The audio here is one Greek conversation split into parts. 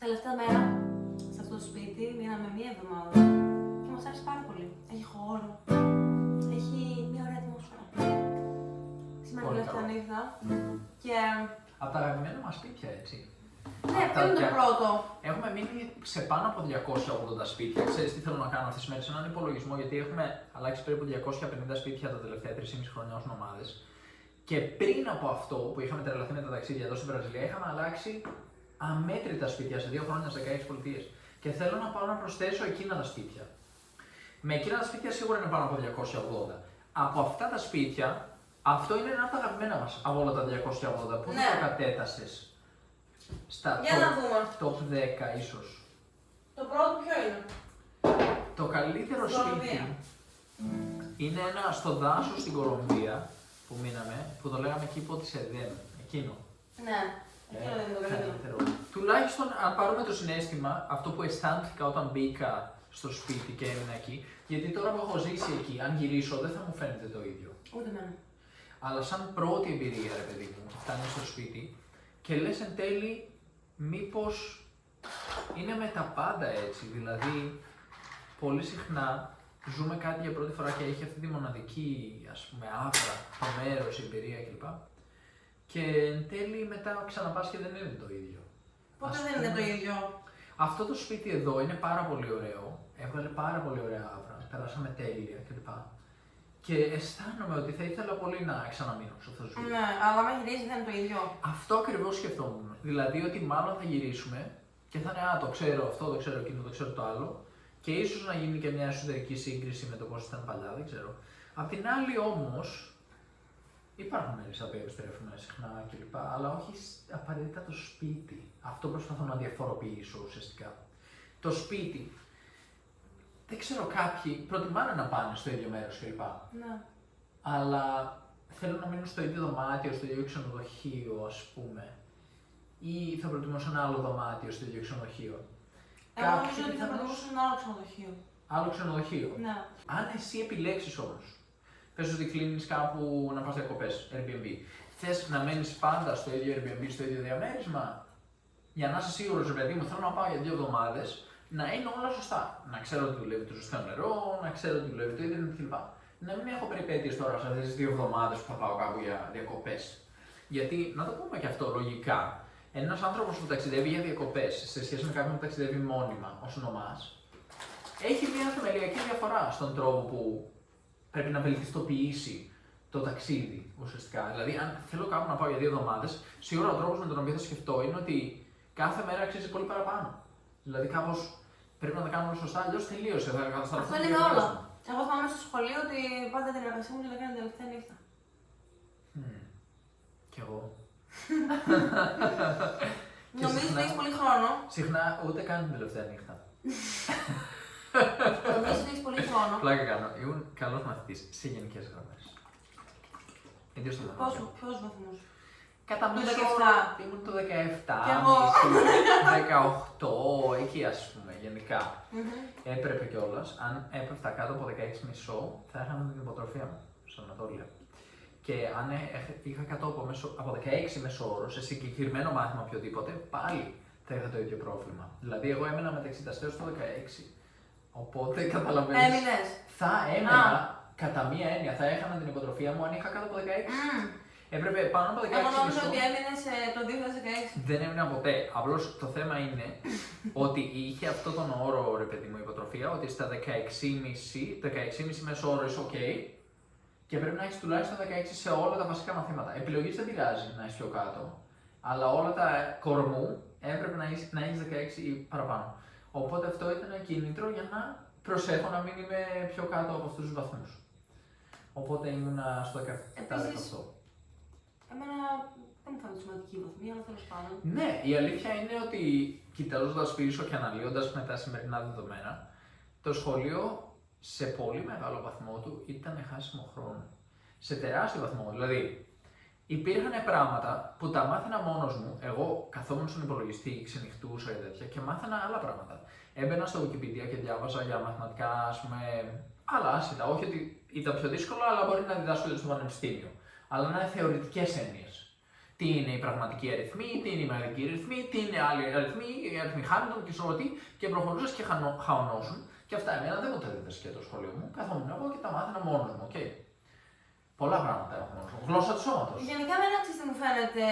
Τελευταία μέρα σε αυτό το σπίτι μείναμε μία εβδομάδα και μας άρεσε πάρα πολύ. Έχει χώρο, έχει μια ωραία ατμόσφαιρα. Σήμερα Πολύ τελευταία καλό. νύχτα και Από τα αγαπημένα μας σπίτια, έτσι. ναι, ποιο είναι το πρώτο. Έχουμε μείνει σε πάνω από 280 σπίτια. Ξέρεις τι θέλω να κάνω αυτές τις μέρες, έναν υπολογισμό, γιατί έχουμε αλλάξει περίπου 250 σπίτια τα τελευταία 3,5 χρόνια ως ομάδες. Και πριν από αυτό που είχαμε τρελαθεί με τα ταξίδια εδώ στην Βραζιλία, είχαμε αλλάξει αμέτρητα σπίτια σε 2 χρόνια σε 16 πολιτείες. Και θέλω να πάω να προσθέσω εκείνα τα σπίτια. Με εκείνα τα σπίτια σίγουρα είναι πάνω από 280. Από αυτά τα σπίτια, αυτό είναι ένα από τα αγαπημένα μας από όλα τα 280. Πού Ναι. το κατέτασες? Στα Για να δούμε. top 10 ίσως. Το πρώτο ποιο είναι? Το καλύτερο Στην σπίτι Κολομβία. είναι ένα στο δάσος στην Κολομβία που μείναμε, που το λέγαμε Κήπο της Εδέμ. Εκείνο. Ναι, εκείνο δεν είναι το καλύτερο. Τουλάχιστον αν πάρουμε το συναίσθημα, αυτό που αισθάνθηκα όταν μπήκα στο σπίτι και έμεινα εκεί, γιατί τώρα που έχω ζήσει εκεί, αν γυρίσω δεν θα μου φαίνεται το ίδιο. Ούτε εμένα. Αλλά σαν πρώτη εμπειρία, ρε παιδί μου, φτάνεις στο σπίτι και λες εν τέλει μήπως είναι με τα πάντα έτσι. Δηλαδή, πολύ συχνά ζούμε κάτι για πρώτη φορά και έχει αυτή τη μοναδική, ας πούμε, άβρα, το μέρος, η εμπειρία κλπ. Και εν τέλει μετά ξαναπάς και δεν είναι το ίδιο. Πότε Ας δεν είναι πούμε, το ίδιο. Αυτό το σπίτι εδώ είναι πάρα πολύ ωραίο. Έβγαλε πάρα πολύ ωραία άβρα. Περάσαμε τέλεια κλπ. Και αισθάνομαι ότι θα ήθελα πολύ να ξαναμείνω σε αυτό το σπίτι. Ναι, αλλά άμα γυρίζει δεν είναι το ίδιο. Αυτό ακριβώς σκεφτόμουν. Δηλαδή ότι μάλλον θα γυρίσουμε και θα είναι το ξέρω αυτό, το ξέρω εκείνο, το ξέρω το άλλο. Και ίσως να γίνει και μια εσωτερική σύγκριση με το πώς ήταν παλιά, δεν ξέρω. Απ' την άλλη όμως, υπάρχουν μέρες στα οποία επιστρέφουμε συχνά κλπ. Αλλά όχι απαραίτητα το σπίτι. Αυτό προσπαθώ να διαφοροποιήσω ουσιαστικά. Το σπίτι. Δεν ξέρω, κάποιοι προτιμάνε να πάνε στο ίδιο μέρος κλπ. Ναι. Αλλά θέλουν να μείνουν στο ίδιο δωμάτιο, στο ίδιο ξενοδοχείο, ας πούμε. Ή θα προτιμούσαν ένα άλλο δωμάτιο στο ίδιο ξενοδοχείο. Εγώ νομίζω ότι θα προτιμούσα ένα άλλο ξενοδοχείο. Άλλο ξενοδοχείο. Ναι. Αν εσύ επιλέξεις όμως, πες ότι κλείνεις κάπου να πας διακοπές, Airbnb, θες να μένεις πάντα στο ίδιο Airbnb, στο ίδιο διαμέρισμα, για να είσαι σίγουρος, παιδί μου, θέλω να πάω για 2 εβδομάδες, να είναι όλα σωστά. Να ξέρω ότι δουλεύει το ζεστό νερό, να ξέρω ότι δουλεύει το ίντερνετ κλπ. Να μην έχω περιπέτειες τώρα σε αυτές τις 2 εβδομάδες που θα πάω κάπου για διακοπές. Γιατί, να το πούμε και αυτό λογικά, ένας άνθρωπος που ταξιδεύει για διακοπές σε σχέση με κάποιον που ταξιδεύει μόνιμα ως ονομάς, έχει μια θεμελιακή διαφορά στον τρόπο που πρέπει να βελτιστοποιήσει το ταξίδι ουσιαστικά. Δηλαδή, αν θέλω κάπου να πάω για 2 εβδομάδες, σίγουρα ο τρόπος με τον οποίο θα σκεφτώ είναι ότι κάθε μέρα αξίζει πολύ παραπάνω. Δηλαδή, κάπως πρέπει να τα κάνουμε σωστά, αλλιώς τελείωσε. Θα καταστραφεί. Αυτό είναι με όλα. Εγώ θυμάμαι στο σχολείο ότι πάντα την εργασία μου την έκανα την τελευταία νύχτα. Κι εγώ. Νομίζεις ότι έχεις πολύ χρόνο. Συχνά ούτε καν την τελευταία νύχτα. Νομίζεις ότι έχεις πολύ χρόνο. Πλάκα κάνω. Ήμουν καλός μαθητής σε γενικές γραμμές. Ιδίως στο μαθηματικό. Ποιους βαθμούς? Κατά Το μέσο 17. όρο ήμουν το 17, Κι εγώ. μισό, 18, εκεί ας πούμε γενικά. Έπρεπε κιόλας, αν έπεφτα κάτω από 16,5 θα έχανα την υποτροφία μου στο Ανατόλια. Και αν είχα κάτω από 16 μέσο όρο σε συγκεκριμένο μάθημα οποιοδήποτε, πάλι θα είχα το ίδιο πρόβλημα. Δηλαδή, εγώ έμενα μεταξύ τα στο 16. Οπότε καταλαβαίνεις. Έμεινες. Θα έμενα κατά μία έννοια, θα έχανα την υποτροφία μου αν είχα κάτω από 16. Έπρεπε πάνω από 16 Εγώ νόμιζα μισό. ότι έμεινες το 2016. Δεν έμεινα ποτέ. Απλώς το θέμα είναι ότι είχε αυτό τον όρο, ρε παιδί μου, υποτροφία, ότι στα 16,5 μέσο όρο είσαι OK και πρέπει να έχεις τουλάχιστον 16 σε όλα τα βασικά μαθήματα. Επιλογής δεν πειράζει να είσαι πιο κάτω, αλλά όλα τα κορμού έπρεπε να έχεις 16 ή παραπάνω. Οπότε αυτό ήταν κίνητρο για να προσέχω να μην είμαι πιο κάτω από αυτούς τους βαθμούς. Οπότε ήμουνα στο 17-18. Εμένα δεν μου φαίνεται σημαντική η βαθμία, αλλά τέλος πάντων. Ναι, η αλήθεια είναι ότι κοιτάζοντας πίσω και αναλύοντας με τα σημερινά δεδομένα, το σχολείο σε πολύ μεγάλο βαθμό του ήταν χάσιμο χρόνο. Σε τεράστιο βαθμό. Δηλαδή, υπήρχαν πράγματα που τα μάθαινα μόνος μου. Εγώ καθόμουν στον υπολογιστή, ξενυχτούσα και τέτοια και μάθαινα άλλα πράγματα. Έμπαινα στο Wikipedia και διάβαζα για μαθηματικά, ας πούμε, άλλα άσχετα. Όχι ότι ήταν πιο δύσκολο, αλλά μπορεί να διδάσκονται στο πανεπιστήμιο. Αλλά να είναι θεωρητικές έννοιες. Τι είναι οι πραγματικοί αριθμοί, τι είναι οι μαγικοί αριθμοί, τι είναι άλλοι αριθμοί, οι αριθμοί Χάμιλτον και ξέρω τι, και προχωρούσε και χαονώσουν. Και αυτά εμένα δεν μου τα δίδασκε και το σχολείο μου. Καθόμουν εγώ και τα μάθαινα μόνο μου. Okay. Πολλά πράγματα έχω μόνο μου. Γλώσσα του σώματος. Γενικά, δεν άξιζε, μου φαίνεται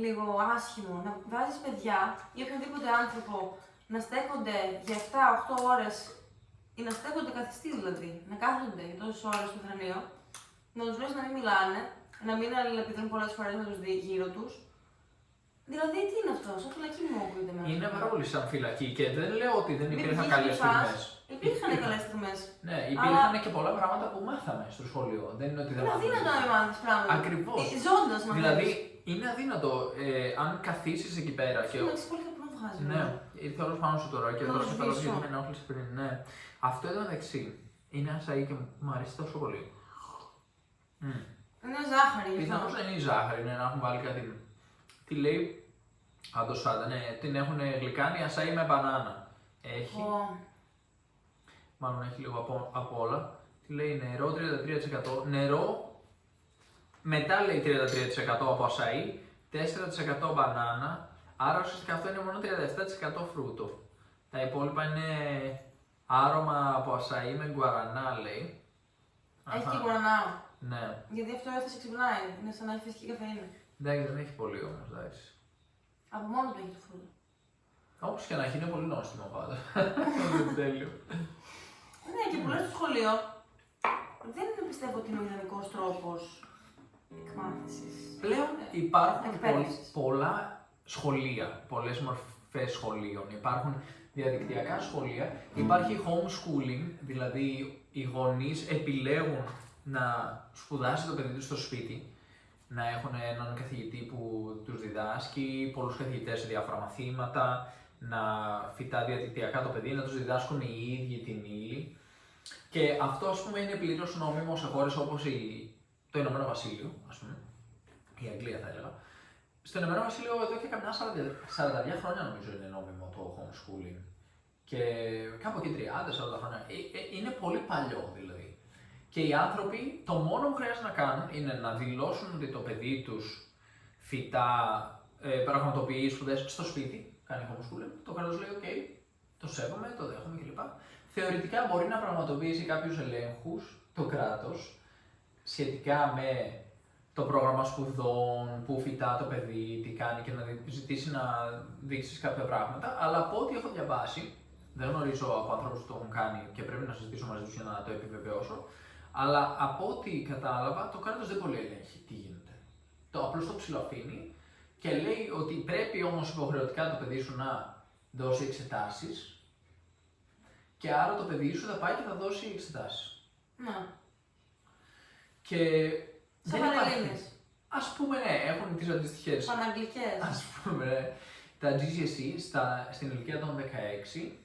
λίγο άσχημο να βάζει παιδιά ή οποιοδήποτε άνθρωπο να στέκονται για 7-8 ώρες ή να στέκονται καθιστή δηλαδή, να κάθονται για τόσες ώρες στο θρανείο, να τους λες να μην μιλάνε, να μην αλληλεπιδρούν πολλές φορές με τους γύρω τους. Δηλαδή, τι είναι αυτό, σαν φυλακή μου ακούγεται μέσα. Είναι παρόλοι σαν φυλακή και δεν λέω ότι δεν υπήρχαν καλές στιγμές. Υπήρχαν καλές στιγμές. Ναι, υπήρχαν και πολλά πράγματα που μάθαμε στο σχολείο. Δεν είναι ότι δεν μάθαμε. Είναι αδύνατο να μην μάθεις πράγματα. Ακριβώς. Ζώντας μαθαίνεις. Δηλαδή, είναι αδύνατο αν καθίσεις εκεί πέρα και. Είναι πολύ καπνό βγάζει. Ναι, ήρθε όλος πάνω σου τώρα και εδώ σε παρόλο γιατί με ενόχλησε πριν. Ναι. Αυτό εδώ μεταξύ είναι ασαΐ και μου αρέσει τόσο πολύ. Είναι ζάχαρη. Πιθανώς δεν είναι ζάχαρη, ναι, να έχουν βάλει κάτι. Τι λέει, αντοσάντα, ναι, την έχουν γλυκάνει ασαΐ με μπανάνα. Έχει. Μάλλον έχει λίγο από όλα. Τι λέει, νερό 33%. Νερό, μετά λέει 33% από ασαΐ, 4% μπανάνα. Άρα ουσιαστικά αυτό είναι μόνο 37% φρούτο. Τα υπόλοιπα είναι άρωμα από ασαΐ με γκουαρανά, λέει. Έχει και γκουαρανά. Ναι. Γιατί αυτό έφτασε ξυπνάει. Είναι σαν να έχει φυσική καφεΐνη. Εντάξει, δεν έχει πολύ όμως, εντάξει. Από μόνο του έχει το φρούτο. Όπως και να έχει, είναι πολύ νόστιμο πάντα. Είναι τέλειο. Ναι, και που λες στο σχολείο, δεν πιστεύω ότι είναι ο ιδανικός τρόπος εκμάθησης. Πλέον υπάρχουν πολλά σχολεία, πολλές μορφές σχολείων. Υπάρχουν διαδικτυακά σχολεία, υπάρχει homeschooling, δηλαδή οι γονείς επιλέγουν να σπουδάσει το παιδί τους στο σπίτι, να έχουν έναν καθηγητή που τους διδάσκει, πολλούς καθηγητές σε διάφορα μαθήματα, να φυτά διαδικτυακά το παιδί, να τους διδάσκουν οι ίδιοι την ύλη. Και αυτό, ας πούμε, είναι πλήρως νόμιμο σε χώρες όπως το Ηνωμένο Βασίλειο, ας πούμε, η Αγγλία θα έλεγα. Στο Ηνωμένο Βασίλειο εδώ και καμιά 40 χρόνια νομίζω είναι νόμιμο το homeschooling. Και κάπου εκεί 30-40 χρόνια. Είναι πολύ παλιό δηλαδή. Και οι άνθρωποι το μόνο που χρειάζεται να κάνουν είναι να δηλώσουν ότι το παιδί τους φυτά, πραγματοποιεί σπουδές στο σπίτι, κάνει homeschooling. Το κράτος λέει: OK, το σέβομαι, το δέχομαι κλπ. Θεωρητικά μπορεί να πραγματοποιήσει κάποιους ελέγχους το κράτος σχετικά με το πρόγραμμα σπουδών, που φυτά το παιδί, τι κάνει και να ζητήσει να δείξει κάποια πράγματα. Αλλά από ό,τι έχω διαβάσει, δεν γνωρίζω από ανθρώπους που το έχουν κάνει και πρέπει να συζητήσω μαζί τους για να το επιβεβαιώσω. Αλλά από ό,τι κατάλαβα, το κράτος δεν πολύ ελέγχει τι γίνεται. Απλώς το ψιλοαφήνει και λέει ότι πρέπει όμως υποχρεωτικά το παιδί σου να δώσει εξετάσεις και άρα το παιδί σου θα πάει και θα δώσει εξετάσεις. Ναι. Και σαν Πανελλήνιες. Ας πούμε, ναι, έχουν τις αντίστοιχες. Παναγγλικές. Ας πούμε, ναι, τα GCSE στην ηλικία των 16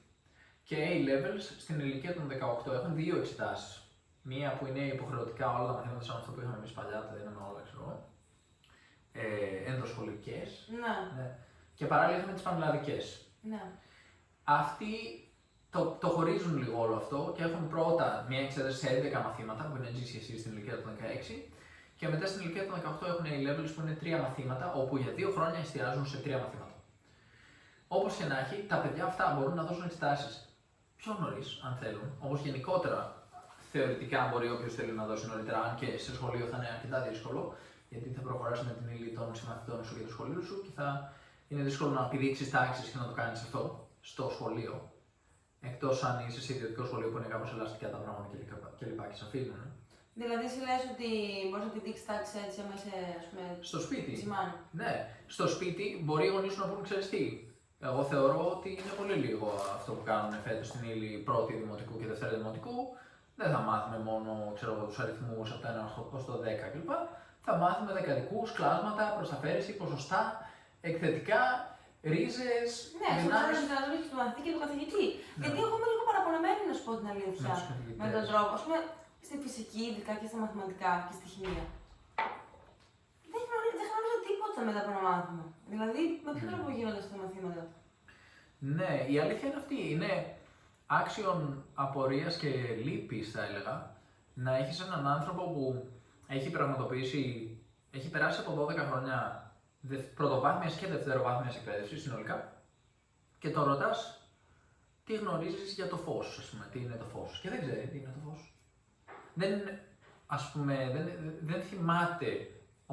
και A-Levels στην ηλικία των 18 έχουν δύο εξετάσεις. Μία που είναι υποχρεωτικά όλα τα μαθήματα σαν αυτό που είχαμε εμείς παλιά, τα δίναμε όλα, ξέρω. Ενδοσχολικές. Ναι. Και παράλληλα είχαμε τις πανελλαδικές. Ναι. Αυτοί το χωρίζουν λίγο όλο αυτό και έχουν πρώτα μία εξέταση σε 11 μαθήματα που είναι GCSE στην ηλικία των 16 και μετά στην ηλικία των 18 έχουν A-Levels που είναι 3 μαθήματα όπου για 2 χρόνια εστιάζουν σε 3 μαθήματα. Όπως και να έχει, τα παιδιά αυτά μπορούν να δώσουν εξετάσεις πιο νωρίς, αν θέλουν, όπως γενικότερα θεωρητικά μπορεί όποιος θέλει να δώσει νωρίτερα, αν και σε σχολείο θα είναι αρκετά δύσκολο, γιατί θα προχωράσει με την ύλη των συμμαθητών σου για το σχολείο σου και θα είναι δύσκολο να πηδήξεις τάξεις και να το κάνεις αυτό στο σχολείο. Εκτός αν είσαι σε ιδιωτικό σχολείο που είναι κάπως ελαστικά τα πράγματα κλπ. Και σε αφήνουν. Δηλαδή, εσύ λες ότι μπορείς να πηδήξεις τάξεις έτσι αμέσως, ας πούμε, στο σπίτι. Ζημάνι. Ναι, στο σπίτι μπορεί οι γονείς σου να πούν: ξέρεις τι, εγώ θεωρώ ότι είναι πολύ λίγο αυτό που κάνουν φέτος στην ύλη πρώτη δημοτικού και δευτέρα δημοτικού. Δεν θα μάθουμε μόνο τους αριθμούς από το 1 ως το 10 κλπ. Θα μάθουμε δεκαδικούς, κλάσματα, προσταφαίρεση, ποσοστά, εκθετικά, ρίζες. Ναι, αυτό είναι το του μαθητή και του καθηγητή. Ναι. Γιατί εγώ είμαι λίγο παραπονεμένη, να σου πω την αλήθεια, με τον τρόπο. Ας πούμε, στη φυσική, ειδικά και στα μαθηματικά και στη χημεία. Δεν γνωρίζω τίποτα μετά από ένα μάθημα. Δηλαδή, με ποιο τρόπο γίνονται αυτά τα μαθήματα. Ναι, η αλήθεια είναι αυτή. Είναι άξιον απορίας και λύπης, θα έλεγα, να έχεις έναν άνθρωπο που έχει πραγματοποιήσει, έχει περάσει από 12 χρόνια πρωτοβάθμιας και δευτεροβάθμιας εκπαίδευσης συνολικά και τον ρωτάς τι γνωρίζεις για το φως, ας πούμε, τι είναι το φως. Και δεν ξέρει τι είναι το φως. Δεν θυμάται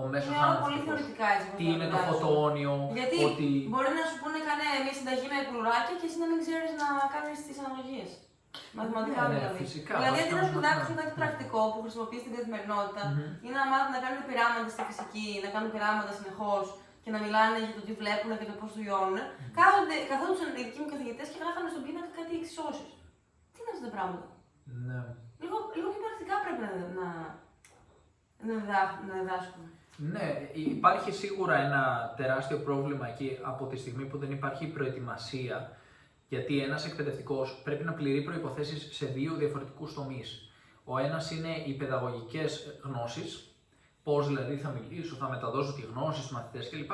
ο μέσος Είναι πολύ άνθρωπος θεωρητικά έτσι. τι είναι το φωτόνιο, Γιατί ότι... μπορεί να σου πούνε κάνε μια συνταγή με κουλουράκια και εσύ να μην ξέρεις να κάνεις τις αναλογίες. Μαθηματικά Ναι, δηλαδή. φυσικά, Δηλαδή αντί να βασικά σπουδάξουν μαθηματικά. κάτι πρακτικό που χρησιμοποιείς στην καθημερινότητα ή να μάθουν να κάνουν πειράματα στη φυσική, να κάνουν πειράματα συνεχώς και να μιλάνε για το τι βλέπουν και το πώς το βιώνουν, καθόντουσαν οι δικοί μου καθηγητές και γράφανε στον πίνακα κάτι εξισώσεις. Τι είναι αυτά τα πράγματα. Ναι. Λίγο και πρακτικά πρέπει να διδάσκουμε. Ναι, υπάρχει σίγουρα ένα τεράστιο πρόβλημα εκεί από τη στιγμή που δεν υπάρχει προετοιμασία, γιατί ένας εκπαιδευτικός πρέπει να πληρεί προϋποθέσεις σε δύο διαφορετικούς τομείς. Ο ένας είναι οι παιδαγωγικές γνώσεις, πώς δηλαδή θα μιλήσω, θα μεταδώσω τη γνώση στους μαθητές κλπ.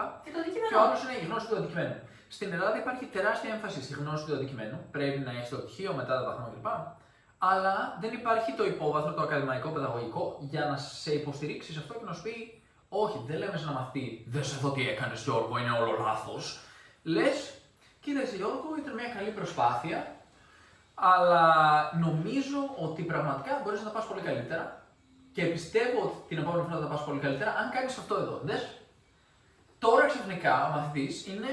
Και ο άλλος είναι η γνώση του αντικειμένου. Στην Ελλάδα υπάρχει τεράστια έμφαση στη γνώση του αντικειμένου, πρέπει να έχεις το πτυχίο, μετά το βαθμό κλπ. Αλλά δεν υπάρχει το υπόβαθρο, το ακαδημαϊκό, παιδαγωγικό, για να σε υποστηρίξει σε αυτό και να σου πει: όχι, δεν λέμε σε ένα μαθητή, δεν σε δω τι έκανες Γιώργο, είναι όλο λάθος. Λες, κοίταξε Γιώργο, ήταν μια καλή προσπάθεια, αλλά νομίζω ότι πραγματικά μπορείς να τα πας πολύ καλύτερα και πιστεύω ότι την επόμενη φορά θα τα πας πολύ καλύτερα αν κάνεις αυτό εδώ. Δες, τώρα ξαφνικά ο μαθητής είναι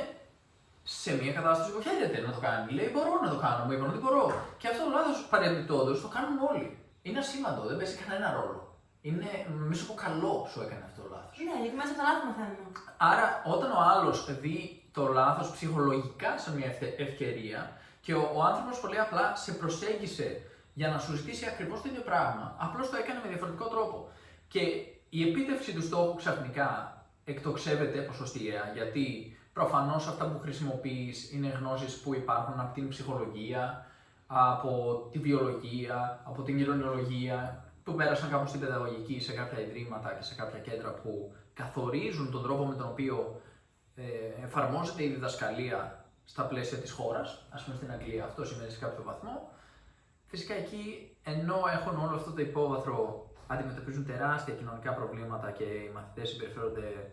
σε μια κατάσταση που χαίρεται να το κάνει. Λέει: μπορώ να το κάνω, μου είπαν ότι μπορώ. Και αυτό το λάθος παρεμπιπτόντως το κάνουν όλοι. Είναι ασήμαντο, δεν παίζει κανένα ρόλο. Είναι, νομίζω πω καλό σου έκανε αυτό το λάθος. Ναι, γιατί μέσα από τα λάθη μαθαίνουμε. Άρα, όταν ο άλλος δει το λάθος ψυχολογικά σε μια ευκαιρία και ο άνθρωπος πολύ απλά σε προσέγγισε για να σου ζητήσει ακριβώς το ίδιο πράγμα, απλώς το έκανε με διαφορετικό τρόπο. Και η επίτευξη του στόχου ξαφνικά εκτοξεύεται ποσοστιαία, γιατί προφανώς αυτά που χρησιμοποιείς είναι γνώσεις που υπάρχουν από την ψυχολογία, από τη βιολογία, από την κοινωνιολογία, που πέρασαν κάπου στην παιδαγωγική, σε κάποια ιδρύματα και σε κάποια κέντρα που καθορίζουν τον τρόπο με τον οποίο εφαρμόζεται η διδασκαλία στα πλαίσια της χώρας. Ας πούμε στην Αγγλία αυτό σημαίνει σε κάποιο βαθμό. Φυσικά εκεί, ενώ έχουν όλο αυτό το υπόβαθρο, αντιμετωπίζουν τεράστια κοινωνικά προβλήματα και οι μαθητές συμπεριφέρονται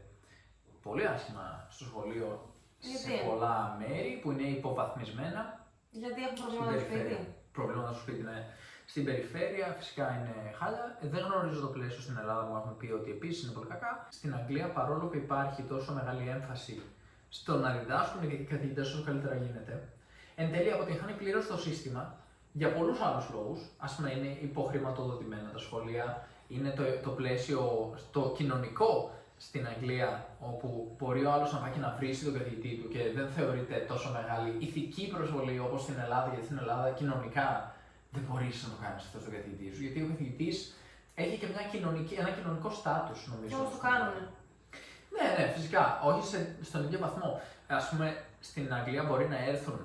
πολύ άσχημα στο σχολείο σε πολλά μέρη που είναι υποβαθμισμένα. Γιατί έχουν προβλήματα στο σπίτι. Προβλήματα στο σπίτι, ναι. Στην περιφέρεια φυσικά είναι χάλια. Δεν γνωρίζω το πλαίσιο στην Ελλάδα που έχουμε πει ότι επίσης είναι πολύ κακά. Στην Αγγλία, παρόλο που υπάρχει τόσο μεγάλη έμφαση στο να διδάσκουν οι καθηγητές όσο καλύτερα γίνεται, εν τέλει αποτυγχάνει πλήρως το σύστημα για πολλούς άλλους λόγους. Ας πούμε, είναι υποχρηματοδοτημένα τα σχολεία, είναι το πλαίσιο, το κοινωνικό στην Αγγλία, όπου μπορεί ο άλλος να πάει και να βρίσει τον καθηγητή του και δεν θεωρείται τόσο μεγάλη ηθική προσβολή όπως στην Ελλάδα, γιατί στην Ελλάδα κοινωνικά δεν μπορείς να το κάνεις αυτό στον καθηγητή σου, γιατί ο καθηγητής έχει και ένα κοινωνικό στάτους, νομίζω. Και όμως το κάνουνε. Ναι, φυσικά. Όχι στον ίδιο βαθμό. Ας πούμε, στην Αγγλία μπορεί να έρθουν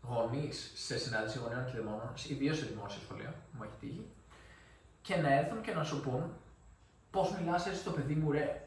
γονείς σε συνάντηση γονέων και δαιμόνων, ιδίως σε δημόσια σχολεία, μου έχει τύχει, και να έρθουν και να σου πούν πώς μιλάς έτσι στο παιδί μου, ρε.